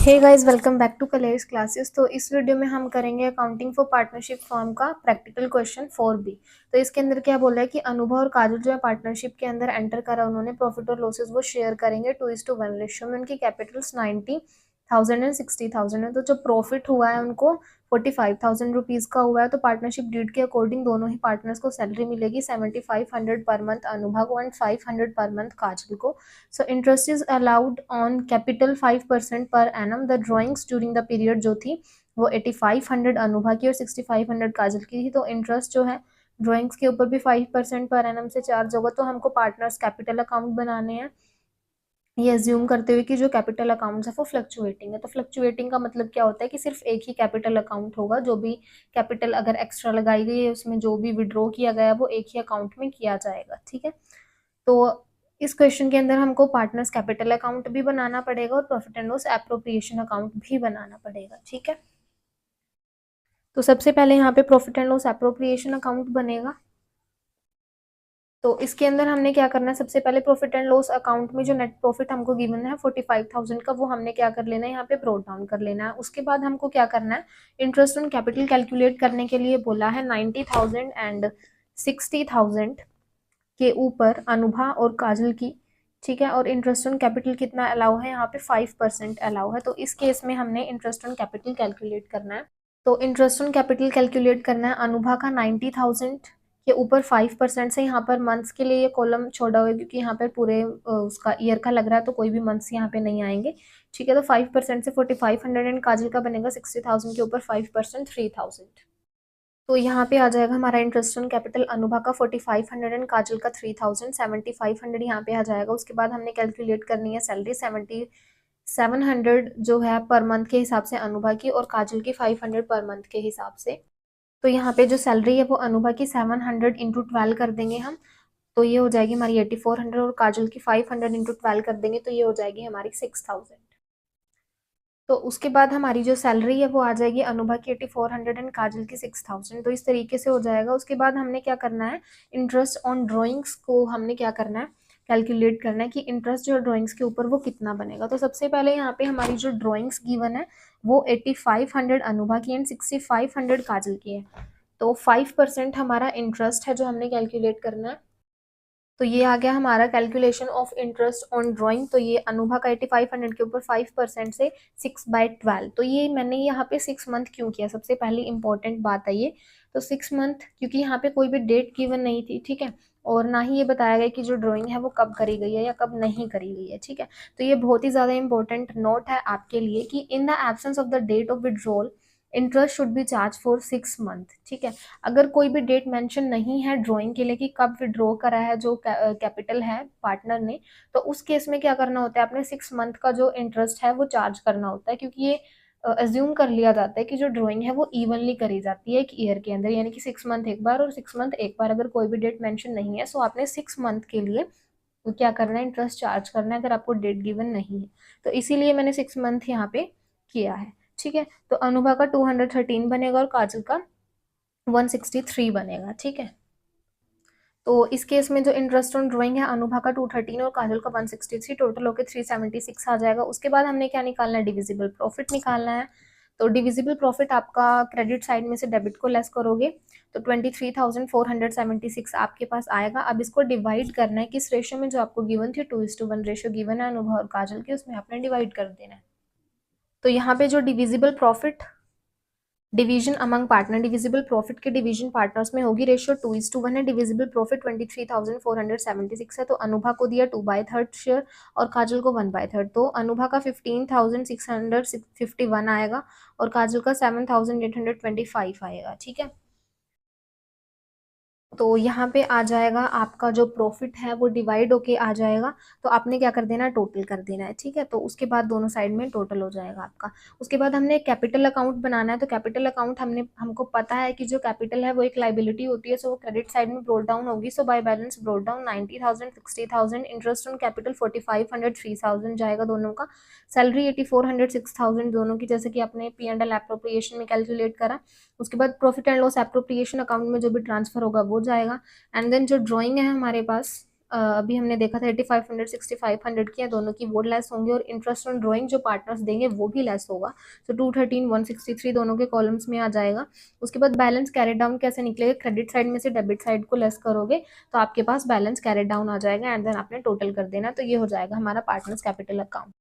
Hey guys, welcome back to college classes. तो इस वीडियो में हम करेंगे अकाउंटिंग फॉर पार्टनरशिप फॉर्म का प्रैक्टिकल क्वेश्चन 4B। तो इसके अंदर क्या बोला है कि अनुभव और काजल जो है पार्टनरशिप के अंदर एंटर करा उन्होंने, प्रॉफिट और लॉसेस वो शेयर करेंगे 2:1 रेशियो में। उनकी कैपिटल्स 90,000 एंड 60,000 है। तो जो प्रॉफिट हुआ है उनको 45,000 रुपीज का हुआ है। तो पार्टनरशिप डीड के अकॉर्डिंग दोनों ही पार्टनर्स को सैलरी मिलेगी 7500 पर मंथ अनुभव को एंड 500 पर मंथ काजल को। So interest is allowed on capital 5% per annum. The drawings during the period जो थी वो 8500 अनुभा की और 6500 काजल की थी। तो इंटरेस्ट जो है ड्राइंग्स के ऊपर भी 5% पर एनम से चार्ज होगा। तो हमको पार्टनर्स कैपिटल अकाउंट बनाने हैं, ये एज्यूम करते हुए कि जो कैपिटल अकाउंट्स है वो फ्लक्चुएटिंग है। तो फ्लक्चुएटिंग का मतलब क्या होता है कि सिर्फ एक ही कैपिटल अकाउंट होगा, जो भी कैपिटल अगर एक्स्ट्रा लगाई गई है उसमें जो भी विड्रॉ किया गया है वो एक ही अकाउंट में किया जाएगा। ठीक है, तो इस क्वेश्चन के अंदर हमको पार्टनर्स कैपिटल अकाउंट भी बनाना पड़ेगा और profit and loss appropriation account भी बनाना पड़ेगा। ठीक है, तो सबसे पहले यहाँ पे profit and loss appropriation account बनेगा। तो इसके अंदर हमने क्या करना है, सबसे पहले प्रॉफिट एंड लॉस अकाउंट में जो नेट प्रॉफिट हमको गिवन है 45,000 का, वो हमने क्या कर लेना है, यहाँ पे ब्रोट डाउन कर लेना है। उसके बाद हमको क्या करना है, इंटरेस्ट ऑन कैपिटल कैलकुलेट करने के लिए बोला है 90,000 एंड 60,000 के ऊपर अनुभा और काजल की। ठीक है, और इंटरेस्ट ऑन कैपिटल कितना अलाउ है, यहाँ पे 5% अलाउ है। तो इस केस में हमने इंटरेस्ट ऑन कैपिटल कैलकुलेट करना है। तो इंटरेस्ट ऑन कैपिटल कैलकुलेट करना है अनुभा का 90,000 के ऊपर 5% से। यहाँ पर मंथ्स के लिए ये कॉलम छोड़ा हुआ है क्योंकि यहाँ पर पूरे उसका ईयर का लग रहा है, तो कोई भी मंथ्स यहाँ पे नहीं आएंगे। ठीक है, तो 5% से 4500 एंड काजल का बनेगा 60,000 के ऊपर 5% 3000। तो यहाँ पे आ जाएगा हमारा इंटरेस्ट ऑन कैपिटल अनुभा का 4500 एंड काजल का 3000, 7500 यहाँ पे आ जाएगा। उसके बाद हमने कैलकुलेट करनी है सैलरी 700 जो है पर मंथ के हिसाब से अनुभा की, और काजल की 500 पर मंथ के हिसाब से। तो यहाँ पे जो सैलरी है वो अनुभा की 700 इंटू 12 कर देंगे हम, तो ये हो जाएगी हमारी 8400, और काजल की 500 इंटू 12 कर देंगे तो ये हो जाएगी हमारी 6000। तो उसके बाद हमारी जो सैलरी है वो आ जाएगी अनुभा की 8400 एंड काजल की 6000। तो इस तरीके से हो जाएगा। उसके बाद हमने क्या करना है, इंटरेस्ट ऑन ड्राइंग्स को हमने क्या करना है, कैलकुलेट करना है कि इंटरेस्ट जो ड्राइंग्स के ऊपर वो कितना बनेगा। तो सबसे पहले यहाँ पे हमारी जो ड्राइंग्स गिवन है वो 8500 अनुभा की एंड 6500 काजल की है। तो 5% हमारा इंटरेस्ट है जो हमने कैलकुलेट करना है। तो ये आ गया हमारा calculation of interest on drawing. तो ये अनुभा का 8500 के ऊपर 5% से 6/12। तो ये मैंने यहाँ पे 6 मंथ क्यों किया, सबसे पहली इंपॉर्टेंट बात है ये। तो 6 मंथ क्योंकि यहाँ पे कोई भी डेट गिवन नहीं थी। ठीक है, और ना ही ये बताया गया कि जो ड्राइंग है वो कब करी गई है या कब नहीं करी गई है। ठीक है, तो ये बहुत ही ज़्यादा इंपॉर्टेंट नोट है आपके लिए कि in the absence of the date of withdrawal interest should be charge for 6 month. ठीक है, अगर कोई भी डेट मेंशन नहीं है ड्राइंग के लिए कि कब विड्रॉ करा है जो कैपिटल है पार्टनर ने, तो उस केस में क्या करना होता है, अपने 6 मंथ का जो इंटरेस्ट है वो चार्ज करना होता है। क्योंकि ये अज्यूम कर लिया जाता है कि जो ड्राइंग है वो इवनली करी जाती है एक ईयर के अंदर, यानी कि 6 मंथ एक बार और 6 मंथ एक बार। अगर कोई भी डेट मेंशन नहीं है सो आपने 6 मंथ के लिए तो क्या करना है, इंटरेस्ट चार्ज करना है अगर आपको डेट गिवन नहीं है। तो इसीलिए मैंने 6 मंथ यहाँ पे किया है। ठीक है, तो अनुभा का 213 बनेगा और काजल का 163 बनेगा। ठीक है, तो इस केस में जो इंटरेस्ट ऑन ड्राइंग है अनुभा का 213 और काजल का 163, टोटल होकर 376 आ जाएगा। उसके बाद हमने क्या निकालना है, डिविजिबल प्रॉफिट निकालना है। तो डिविजिबल प्रॉफिट आपका क्रेडिट साइड में से डेबिट को लेस करोगे तो 23,476 आपके पास आएगा। अब इसको डिवाइड करना है किस रेशियो में, जो आपको गिवन थी 2:1 रेशियो गिवन है अनुभव और काजल की, उसमें आपने डिवाइड कर देना है। तो यहाँ पे जो divisible profit division among partner, divisible profit के डिवीजन पार्टनर्स में होगी रेशियो 2:1 है। डिविजिबल प्रॉफिट 23,476 है, तो अनुभा को दिया 2/3 शेयर और काजल को 1/3। तो अनुभा का 15,651 आएगा और काजल का 7,825 आएगा। ठीक है, तो यहाँ पे आ जाएगा आपका जो प्रॉफिट है वो डिवाइड होके आ जाएगा। तो आपने क्या कर देना है, टोटल कर देना है। ठीक है, तो उसके बाद दोनों साइड में टोटल हो जाएगा आपका। उसके बाद हमने कैपिटल अकाउंट बनाना है। तो कैपिटल अकाउंट हमको पता है कि जो कैपिटल है वो एक लाइबिलिटी होती है, सो वो क्रेडिट साइड में ब्रोट डाउन होगी। So by balance brought down 90,000 60,000, interest on capital 4500 3000 जाएगा दोनों का। सैलरी 8400 6000 दोनों की, जैसे कि आपने P&L एप्रोप्रिएशन में कैलकुलेट करा। उसके बाद profit and loss appropriation account में जो भी ट्रांसफर होगा वो जाएगा। एंड देन जो ड्राइंग है हमारे पास अभी हमने देखा था 8500 6500 की है, दोनों की वो लेस होंगे और इंटरेस्ट ऑन ड्रॉइंग जो पार्टनर्स देंगे वो भी लेस होगा। तो 213 163 दोनों के कॉलम्स में आ जाएगा। उसके बाद बैलेंस कैरेट डाउन कैसे निकलेगा, क्रेडिट साइड में से डेबिट साइड को लेस करोगे तो आपके पास बैलेंस कैरेट डाउन आ जाएगा एंड देन आपने टोटल कर देना, तो ये हो जाएगा हमारा पार्टनर्स कैपिटल अकाउंट।